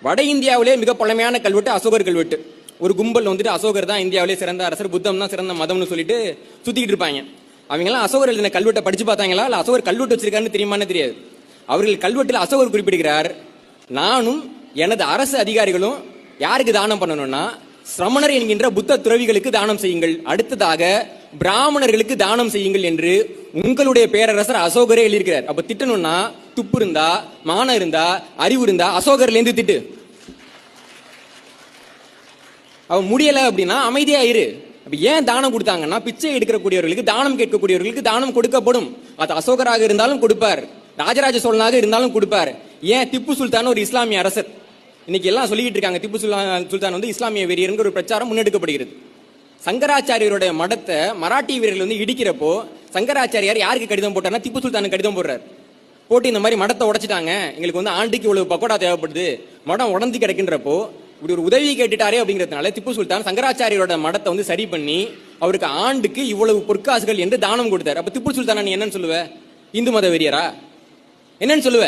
வட இந்தியாவிலே மிக பழமையான கல்வெட்டு அசோகர் கல்வெட்டு. ஒரு கும்பல் வந்துட்டு அசோகர் தான் இந்தியாவிலே சிறந்த அரசர், புத்தம் தான் சிறந்த மதம்னு சொல்லிட்டு சுத்திக்கிட்டு இருப்பாங்க. அவங்கெல்லாம் அசோகர் எழுதின கல்வெட்டை படிச்சு பார்த்தாங்களா, இல்ல அசோகர் கல்வெட்டு வச்சிருக்காருன்னு தெரியுமான்னு தெரியாது. அவர்கள் கல்வெட்டில் அசோகர் குறிப்பிடுகிறார், நானும் எனது அரசு அதிகாரிகளும் யாருக்கு தானம் பண்ணணும்னா சிரமணர் என்கின்ற புத்த துறவிகளுக்கு தானம் செய்யுங்கள், அடுத்ததாக பிராமணர்களுக்கு தானம் செய்யுங்கள் என்று உங்களுடைய பேரரசர் அசோகரே எழுதியிருக்கிறார். அப்ப திட்டணும்னா துப்பு இருந்தா, மானம் இருந்தா, அறிவு இருந்தா அசோகர்ல இருந்து திட்டு. அவன் முடியல அப்படின்னா அமைதியா இரு. அப்ப ஏன் தானம் கொடுத்தாங்கன்னா, பிச்சை எடுக்கக்கூடியவர்களுக்கு, தானம் கேட்கக்கூடியவர்களுக்கு தானம் கொடுக்கப்படும். அது அசோகராக இருந்தாலும் கொடுப்பார், ராஜராஜ சோழனாக இருந்தாலும் கொடுப்பார். ஏன் திப்பு சுல்தான் ஒரு இஸ்லாமிய அரசர். இன்னைக்கு எல்லாம் சொல்லிட்டு இருக்காங்க திப்பு சுல்தான் வந்து இஸ்லாமிய வெறியர் ஒரு பிரச்சாரம் முன்னெடுக்கப்படுகிறது. சங்கராச்சாரியருடைய மடத்தை மராட்டி வீரர்கள் வந்து இடிக்கிறப்போ சங்கராச்சாரியார் யாருக்கு கடிதம் போட்டார்னா திப்பு சுல்தானுக்கு கடிதம் போடுறார். போட்டு இந்த மாதிரி மடத்தை உடைச்சிட்டாங்க, எங்களுக்கு வந்து ஆண்டுக்கு இவ்வளவு பக்கோடா தேவைப்படுது, மடம் உடஞ்சி கிடக்கின்றப்போ இப்படி ஒரு உதவி கேட்டுட்டாரே அப்படிங்கிறதுனால திப்பு சுல்தான் சங்கராச்சாரியோட மடத்தை வந்து சரி பண்ணி அவருக்கு ஆண்டுக்கு இவ்வளவு பொற்காசுகள் என்று தானம் கொடுத்தார். அப்ப திப்பு சுல்தான் நீ என்னன்னு சொல்லுவ? இந்து மத வெறியரா? என்னன்னு சொல்லுவ?